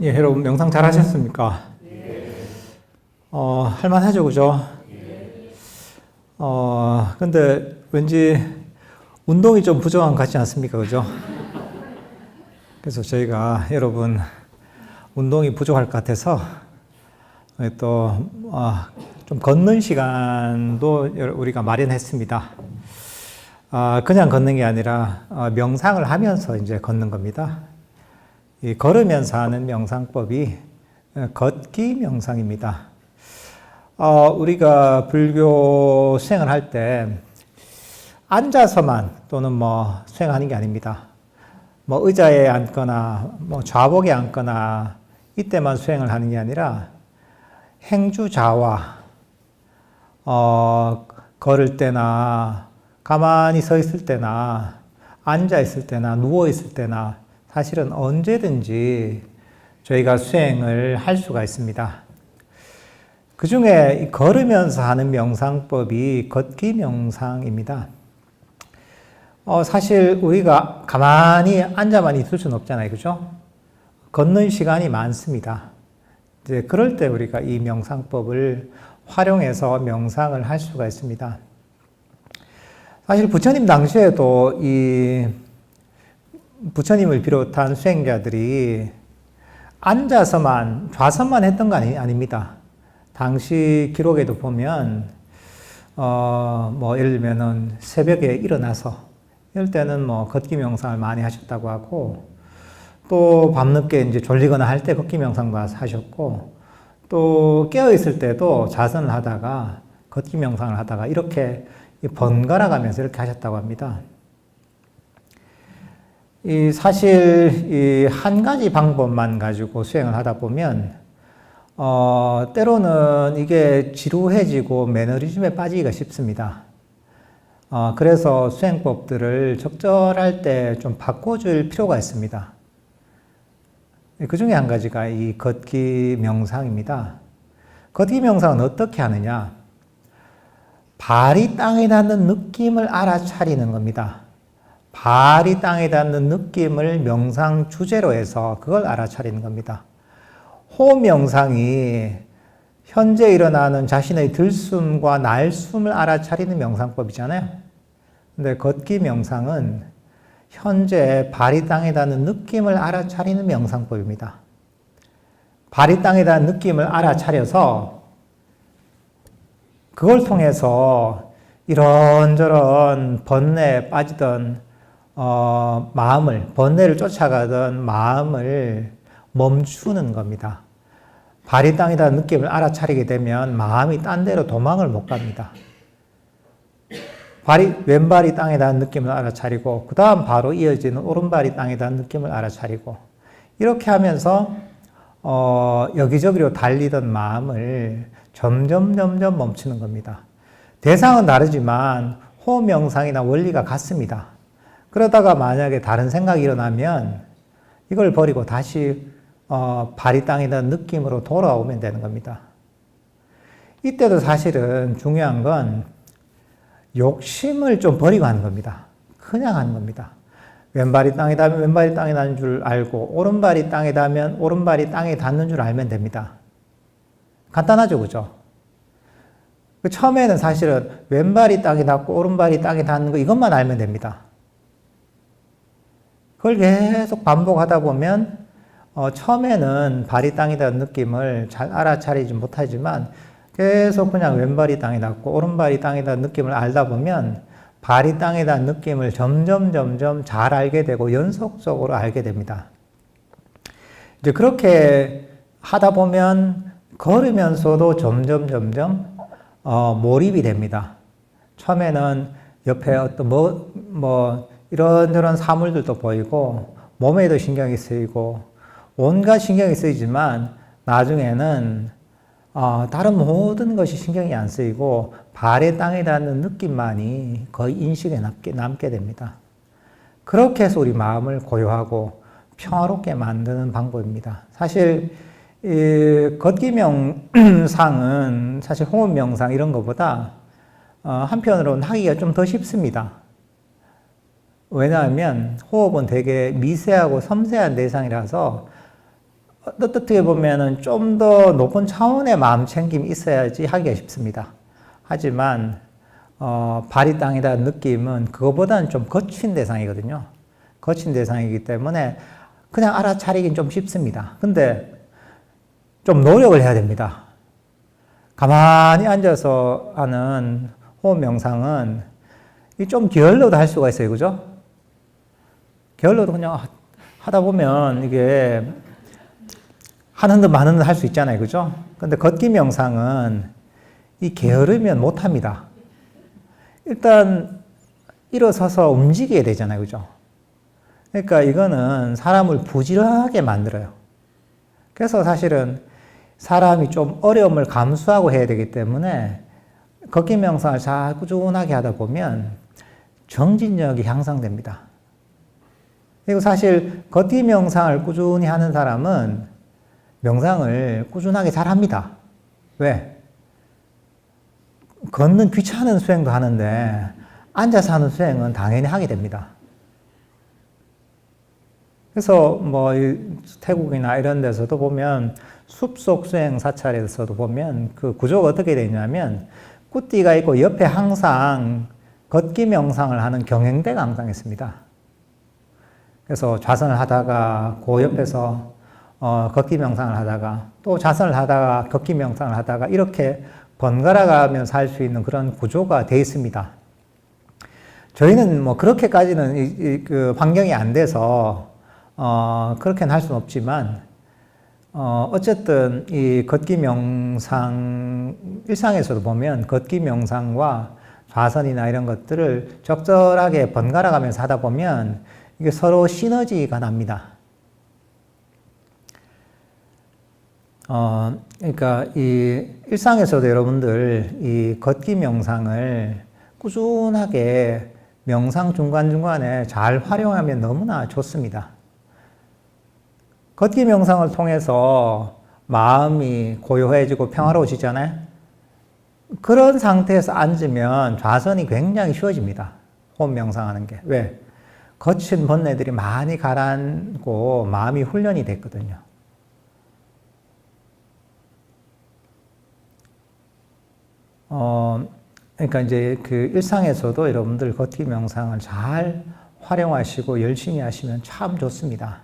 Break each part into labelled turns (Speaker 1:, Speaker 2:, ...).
Speaker 1: 예, 여러분 명상 잘 하셨습니까? 할만하죠, 그죠? 근데 왠지 운동이 좀 부족한 것 같지 않습니까, 그죠? 그래서 저희가 여러분 운동이 부족할 것 같아서 또 좀 걷는 시간도 우리가 마련했습니다. 그냥 걷는 게 아니라 명상을 하면서 이제 걷는 겁니다. 이 걸으면서 하는 명상법이 걷기 명상입니다. 우리가 불교 수행을 할 때 앉아서만 또는 수행하는 게 아닙니다. 의자에 앉거나 좌복에 앉거나 이때만 수행을 하는 게 아니라 행주좌와 걸을 때나 가만히 서 있을 때나 앉아 있을 때나 누워 있을 때나 사실은 언제든지 저희가 수행을 할 수가 있습니다. 그 중에 걸으면서 하는 명상법이 걷기 명상입니다. 사실 우리가 가만히 앉아만 있을 수는 없잖아요, 그죠? 걷는 시간이 많습니다. 이제 그럴 때 우리가 이 명상법을 활용해서 명상을 할 수가 있습니다. 사실 부처님 당시에도 이 부처님을 비롯한 수행자들이 앉아서만, 좌선만 했던 거 아닙니다. 당시 기록에도 보면, 예를 들면은 새벽에 일어나서, 이럴 때는 걷기 명상을 많이 하셨다고 하고, 또 밤늦게 이제 졸리거나 할 때 걷기 명상도 하셨고, 또 깨어있을 때도 좌선을 하다가, 걷기 명상을 하다가, 이렇게 번갈아 가면서 이렇게 하셨다고 합니다. 사실 한 가지 방법만 가지고 수행을 하다 보면 때로는 이게 지루해지고 매너리즘에 빠지기가 쉽습니다. 그래서 수행법들을 적절할 때 좀 바꿔줄 필요가 있습니다. 그 중에 한 가지가 이 걷기 명상입니다. 걷기 명상은 어떻게 하느냐? 발이 땅에 닿는 느낌을 알아차리는 겁니다. 발이 땅에 닿는 느낌을 명상 주제로 해서 그걸 알아차리는 겁니다. 호흡 명상이 현재 일어나는 자신의 들숨과 날숨을 알아차리는 명상법이잖아요. 근데 걷기 명상은 현재 발이 땅에 닿는 느낌을 알아차리는 명상법입니다. 발이 땅에 닿는 느낌을 알아차려서 그걸 통해서 이런저런 번뇌에 빠지던 번뇌를 쫓아가던 마음을 멈추는 겁니다. 발이 땅에 닿는 느낌을 알아차리게 되면 마음이 딴 데로 도망을 못 갑니다. 왼발이 땅에 닿는 느낌을 알아차리고, 그 다음 바로 이어지는 오른발이 땅에 닿는 느낌을 알아차리고, 이렇게 하면서, 여기저기로 달리던 마음을 점점 멈추는 겁니다. 대상은 다르지만 호흡 명상이나 원리가 같습니다. 그러다가 만약에 다른 생각이 일어나면 이걸 버리고 다시 발이 땅에 닿는 느낌으로 돌아오면 되는 겁니다. 이때도 사실은 중요한 건 욕심을 좀 버리고 하는 겁니다. 그냥 하는 겁니다. 왼발이 땅에 닿으면 왼발이 땅에 닿는 줄 알고, 오른발이 땅에 닿으면 오른발이 땅에 닿는 줄 알면 됩니다. 간단하죠, 그죠? 처음에는 사실은 왼발이 땅에 닿고 오른발이 땅에 닿는 거 이것만 알면 됩니다. 그걸 계속 반복하다 보면 처음에는 발이 땅에 닿는 느낌을 잘 알아차리지 못하지만 계속 그냥 왼발이 땅에 닿고 오른발이 땅에 닿는 느낌을 알다 보면 발이 땅에 닿는 느낌을 점점 잘 알게 되고 연속적으로 알게 됩니다. 이제 그렇게 하다 보면 걸으면서도 점점 몰입이 됩니다. 처음에는 옆에 어떤 이런저런 사물들도 보이고 몸에도 신경이 쓰이고 온갖 신경이 쓰이지만 나중에는 다른 모든 것이 신경이 안 쓰이고 발에 땅에 닿는 느낌만이 거의 인식에 남게 됩니다. 그렇게 해서 우리 마음을 고요하고 평화롭게 만드는 방법입니다. 사실 걷기 명상은 사실 호흡 명상 이런 것보다 한편으로는 하기가 좀 더 쉽습니다. 왜냐하면 호흡은 되게 미세하고 섬세한 대상이라서 어떻게 보면은 좀 더 높은 차원의 마음 챙김이 있어야지 하기가 쉽습니다. 하지만 발이 땅이다 느낌은 그거보다는 좀 거친 대상이거든요. 거친 대상이기 때문에 그냥 알아차리긴 좀 쉽습니다. 근데 좀 노력을 해야 됩니다. 가만히 앉아서 하는 호흡 명상은 좀 게을러도 할 수가 있어요. 그죠? 게을러도 그냥 하다 보면 이게 하는 듯 마는 듯 할 수 있잖아요. 그죠? 근데 걷기 명상은 이 게으르면 못 합니다. 일단 일어서서 움직여야 되잖아요. 그죠? 그러니까 이거는 사람을 부지런하게 만들어요. 그래서 사실은 사람이 좀 어려움을 감수하고 해야 되기 때문에 걷기 명상을 잘 꾸준하게 하다 보면 정진력이 향상됩니다. 그리고 사실 걷기 명상을 꾸준히 하는 사람은 명상을 꾸준하게 잘 합니다. 왜? 걷는 귀찮은 수행도 하는데 앉아서 하는 수행은 당연히 하게 됩니다. 그래서 뭐 태국이나 이런 데서도 보면 숲속 수행 사찰에서도 보면 그 구조가 어떻게 되냐면 꾸띠가 있고 옆에 항상 걷기 명상을 하는 경행대가 항상 있습니다. 그래서 좌선을 하다가 그 옆에서 걷기 명상을 하다가 또 좌선을 하다가 걷기 명상을 하다가 이렇게 번갈아 가면서 할 수 있는 그런 구조가 되어 있습니다. 저희는 뭐 그렇게까지는 그 환경이 안 돼서 그렇게는 할 수는 없지만 어쨌든 이 걷기 명상 일상에서도 보면 걷기 명상과 좌선이나 이런 것들을 적절하게 번갈아 가면서 하다 보면 이게 서로 시너지가 납니다. 그러니까 이 일상에서도 여러분들 이 걷기 명상을 꾸준하게 명상 중간중간에 잘 활용하면 너무나 좋습니다. 걷기 명상을 통해서 마음이 고요해지고 평화로워지잖아요. 그런 상태에서 앉으면 좌선이 굉장히 쉬워집니다. 호흡 명상하는 게. 왜? 거친 번뇌들이 많이 가라앉고 마음이 훈련이 됐거든요. 그러니까 이제 그 일상에서도 여러분들 걷기 명상을 잘 활용하시고 열심히 하시면 참 좋습니다.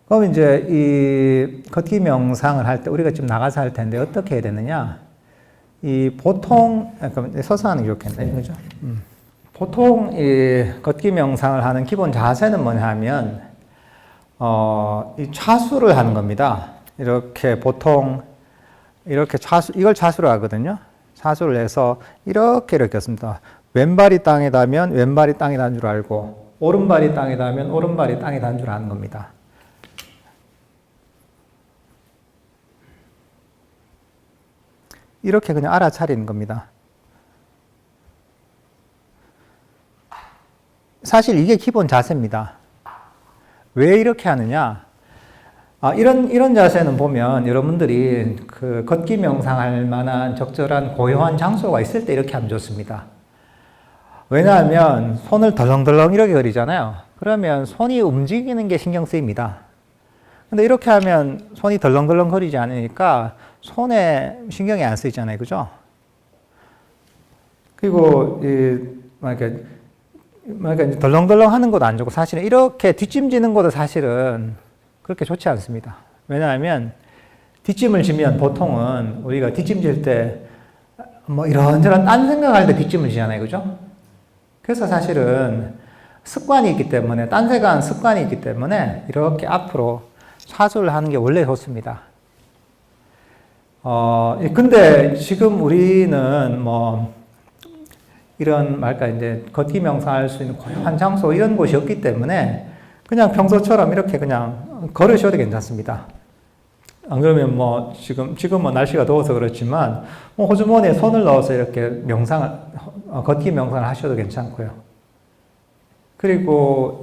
Speaker 1: 그럼 이제 이 걷기 명상을 할 때 우리가 지금 나가서 할 텐데 어떻게 해야 되느냐? 이 보통 서서 하는 게 좋겠네, 그죠? 보통 이 걷기 명상을 하는 기본 자세는 뭐냐 하면 이 차수를 하는 겁니다. 이렇게 보통 이렇게 이걸 차수로 하거든요. 차수를 해서 이렇게 했습니다. 왼발이 땅에 닿으면 왼발이 땅에 닿은 줄 알고 오른발이 땅에 닿으면 오른발이 땅에 닿은 줄 아는 겁니다. 이렇게 그냥 알아차리는 겁니다. 사실 이게 기본 자세입니다. 왜 이렇게 하느냐? 이런 자세는 보면 여러분들이 그 걷기 명상할 만한 적절한 고요한 장소가 있을 때 이렇게 하면 좋습니다. 왜냐하면 손을 덜렁덜렁 이렇게 그리잖아요. 그러면 손이 움직이는 게 신경 쓰입니다. 근데 이렇게 하면 손이 덜렁덜렁 거리지 않으니까 손에 신경이 안 쓰이잖아요. 그죠? 그리고 이렇게 덜렁덜렁 하는 것도 안 좋고 사실은 이렇게 뒷짐지는 것도 사실은 그렇게 좋지 않습니다. 왜냐하면 뒷짐을 지면 보통은 우리가 뒷짐질 때 뭐 이런저런 딴 생각할 때 뒷짐을 지잖아요. 그죠? 그래서 사실은 습관이 있기 때문에 딴 생각한 습관이 있기 때문에 이렇게 앞으로 차수를 하는 게 원래 좋습니다. 근데 지금 우리는 뭐 이런 이제 걷기 명상할 수 있는 고요한 장소 이런 곳이 없기 때문에 그냥 평소처럼 이렇게 그냥 걸으셔도 괜찮습니다. 안 그러면 뭐 지금은 날씨가 더워서 그렇지만 뭐 호주머니에 손을 넣어서 이렇게 걷기 명상을 하셔도 괜찮고요. 그리고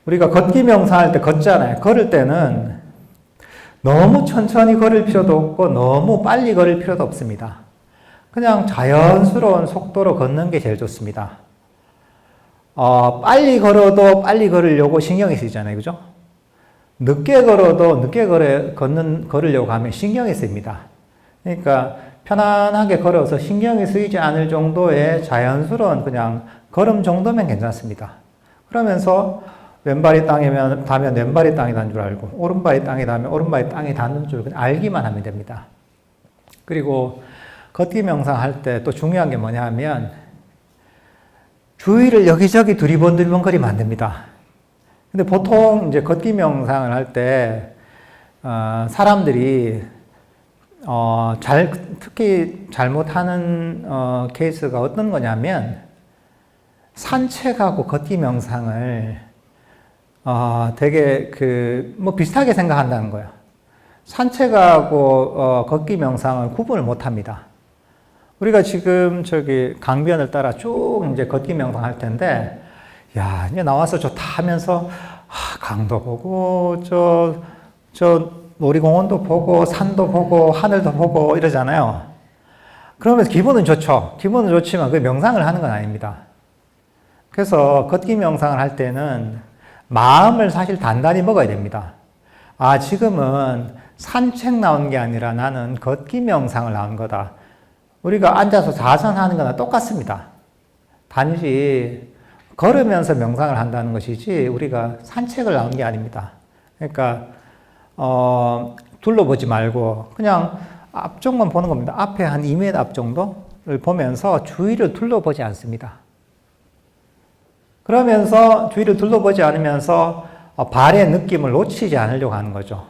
Speaker 1: 우리가 걷기 명상할 때 걷잖아요. 걸을 때는 너무 천천히 걸을 필요도 없고 너무 빨리 걸을 필요도 없습니다. 그냥 자연스러운 속도로 걷는 게 제일 좋습니다. 빨리 걸어도 빨리 걸으려고 신경이 쓰이잖아요. 그죠? 늦게 걸으려고 하면 신경이 쓰입니다. 그러니까 편안하게 걸어서 신경이 쓰이지 않을 정도의 자연스러운 그냥 걸음 정도면 괜찮습니다. 그러면서 왼발이 땅에 닿으면 왼발이 땅에 닿는 줄 알고, 오른발이 땅에 닿으면 오른발이 땅에 닿는 줄 그냥 알기만 하면 됩니다. 그리고 걷기 명상할 때 또 중요한 게 뭐냐 하면 주위를 여기저기 두리번 거리면 안 됩니다. 근데 보통 이제 걷기 명상을 할 때, 사람들이, 특히 잘못하는, 케이스가 어떤 거냐면, 산책하고 걷기 명상을, 되게 비슷하게 생각한다는 거예요. 산책하고, 걷기 명상을 구분을 못 합니다. 우리가 지금 강변을 따라 쭉 이제 걷기 명상 할 텐데, 야, 이제 나와서 좋다 하면서, 강도 보고, 놀이공원도 보고, 산도 보고, 하늘도 보고, 이러잖아요. 그러면서 기분은 좋죠. 기분은 좋지만 그 명상을 하는 건 아닙니다. 그래서 걷기 명상을 할 때는 마음을 사실 단단히 먹어야 됩니다. 지금은 산책 나온 게 아니라 나는 걷기 명상을 나온 거다. 우리가 앉아서 자선하는 거나 똑같습니다. 단지 걸으면서 명상을 한다는 것이지 우리가 산책을 나온 게 아닙니다. 그러니까 둘러보지 말고 그냥 앞쪽만 보는 겁니다. 앞에 한 2m 앞 정도를 보면서 주위를 둘러보지 않습니다. 그러면서 주위를 둘러보지 않으면서 발의 느낌을 놓치지 않으려고 하는 거죠.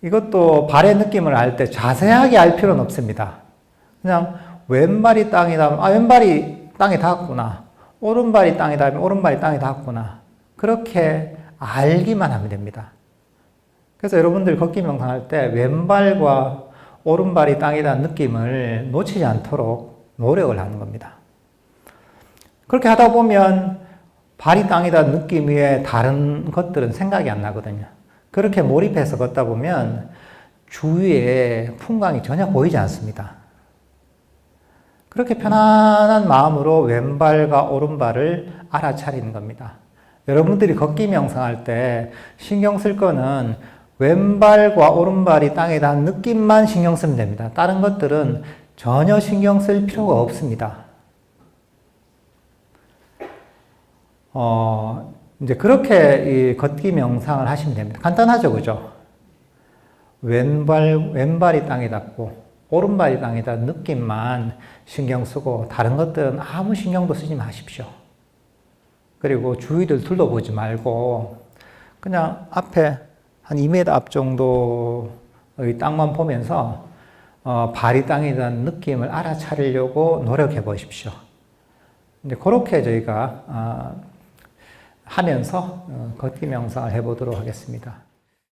Speaker 1: 이것도 발의 느낌을 알 때 자세하게 알 필요는 없습니다. 그냥 왼발이 땅에 닿으면 왼발이 땅에 닿았구나. 오른발이 땅에 닿으면 오른발이 땅에 닿았구나. 그렇게 알기만 하면 됩니다. 그래서 여러분들 걷기 명상할 때 왼발과 오른발이 땅에 닿은 느낌을 놓치지 않도록 노력을 하는 겁니다. 그렇게 하다 보면 발이 땅에 닿은 느낌 외에 다른 것들은 생각이 안 나거든요. 그렇게 몰입해서 걷다 보면 주위에 풍광이 전혀 보이지 않습니다. 그렇게 편안한 마음으로 왼발과 오른발을 알아차리는 겁니다. 여러분들이 걷기 명상할 때 신경 쓸 거는 왼발과 오른발이 땅에 닿은 느낌만 신경 쓰면 됩니다. 다른 것들은 전혀 신경 쓸 필요가 없습니다. 이제 그렇게 이 걷기 명상을 하시면 됩니다. 간단하죠, 그죠? 왼발이 땅에 닿고, 오른발이 땅에 닿은 느낌만 신경 쓰고, 다른 것들은 아무 신경도 쓰지 마십시오. 그리고 주위를 둘러보지 말고, 그냥 앞에 한 2m 앞 정도의 땅만 보면서, 발이 땅에 닿은 느낌을 알아차리려고 노력해 보십시오. 이제 그렇게 저희가, 하면서 걷기 명상을 해보도록 하겠습니다.